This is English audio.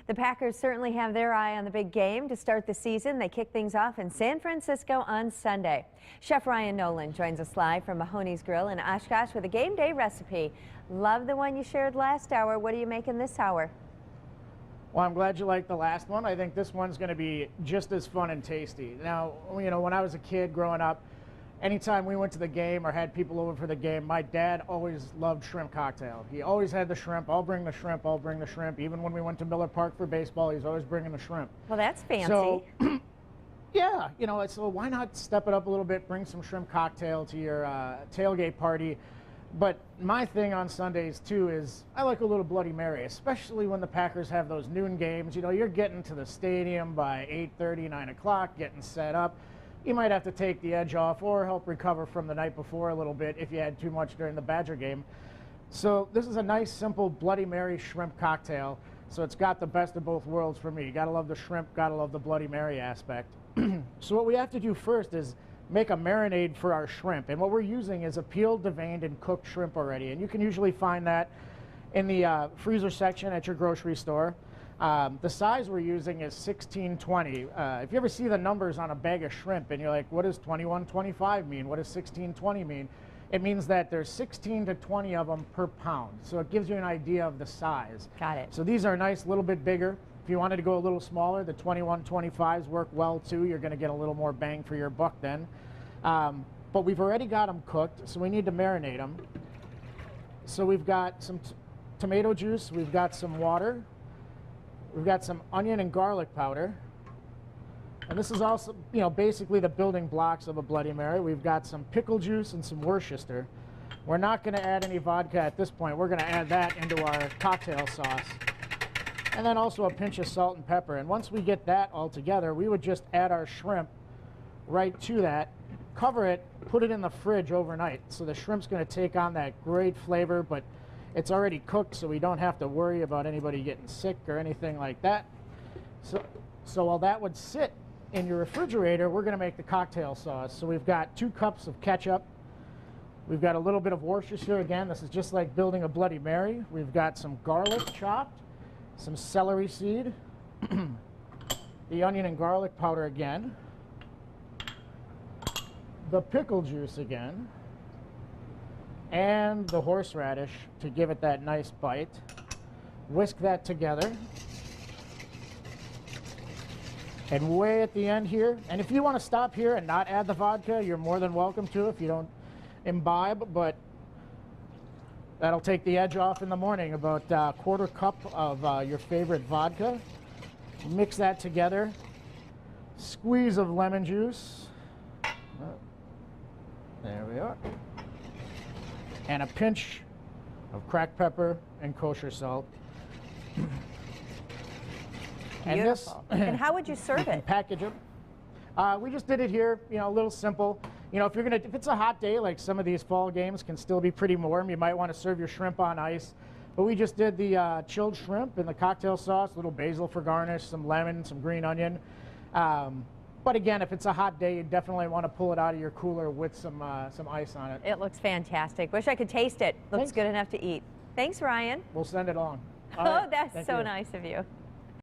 The Packers certainly have their eye on the big game to start the season. They kick things off in San Francisco on Sunday. Chef Ryan Nolan joins us live from Mahoney's Grill in Oshkosh with a game day recipe. Love the one you shared last hour. What are you making this hour? Well, I'm glad you liked the last one. I think this one's going to be just as fun and tasty. Now, you know, when I was a kid growing up, anytime we went to the game or had people over for the game, my dad always loved shrimp cocktail. He always had the shrimp. I'll bring the shrimp. I'll bring the shrimp. Even when we went to Miller Park for baseball, he's always bringing the shrimp. Well, that's fancy. So, yeah, you know, so why not step it up a little bit, bring some shrimp cocktail to your tailgate party. But my thing on Sundays, too, is I like a little Bloody Mary, especially when the Packers have those noon games. You know, you're getting to the stadium by 8:30, 9 o'clock, getting set up. You might have to take the edge off or help recover from the night before a little bit if you had too much during the Badger game. So this is a nice, simple Bloody Mary shrimp cocktail. So it's got the best of both worlds for me. You gotta love the shrimp, gotta love the Bloody Mary aspect. So what we have to do first is make a marinade for our shrimp. And what we're using is a peeled, deveined, and cooked shrimp already. And you can usually find that in the freezer section at your grocery store. The size we're using is 1620. If you ever see the numbers on a bag of shrimp and you're like, what does 2125 mean? What does 1620 mean? It means that there's 16 to 20 of them per pound. So it gives you an idea of the size. Got it. So these are nice, a little bit bigger. If you wanted to go a little smaller, the 2125s work well too. You're going to get a little more bang for your buck then. But we've already got them cooked, so we need to marinate them. So we've got some tomato juice, we've got some water, we've got some onion and garlic powder. And this is also, you know, basically the building blocks of a Bloody Mary. We've got some pickle juice and some Worcester. We're not going to add any vodka at this point. We're going to add that into our cocktail sauce. And then also a pinch of salt and pepper. And once we get that all together, we would just add our shrimp right to that, cover it, put it in the fridge overnight. So the shrimp's going to take on that great flavor, but it's already cooked, so we don't have to worry about anybody getting sick or anything like that. So while that would sit in your refrigerator, we're going to make the cocktail sauce. So we've got 2 cups of ketchup. We've got a little bit of Worcestershire. Again, this is just like building a Bloody Mary. We've got some garlic chopped, some celery seed, the onion and garlic powder again, the pickle juice again, and the horseradish to give it that nice bite. Whisk that together. And way at the end here, and if you want to stop here and not add the vodka, you're more than welcome to if you don't imbibe, but that'll take the edge off in the morning. About a 1/4 cup of your favorite vodka. Mix that together. Squeeze of lemon juice. There we are. And a pinch of cracked pepper and kosher salt. Beautiful. And how would you serve it? Package it. We just did it here, you know, a little simple. You know, if it's a hot day, like some of these fall games can still be pretty warm, you might want to serve your shrimp on ice. But we just did the chilled shrimp in the cocktail sauce, a little basil for garnish, some lemon, some green onion. But again, if it's a hot day, you definitely want to pull it out of your cooler with some ice on it. It looks fantastic. Wish I could taste it. Looks good enough to eat. Thanks, Ryan. We'll send it on. Oh, that's so nice of you.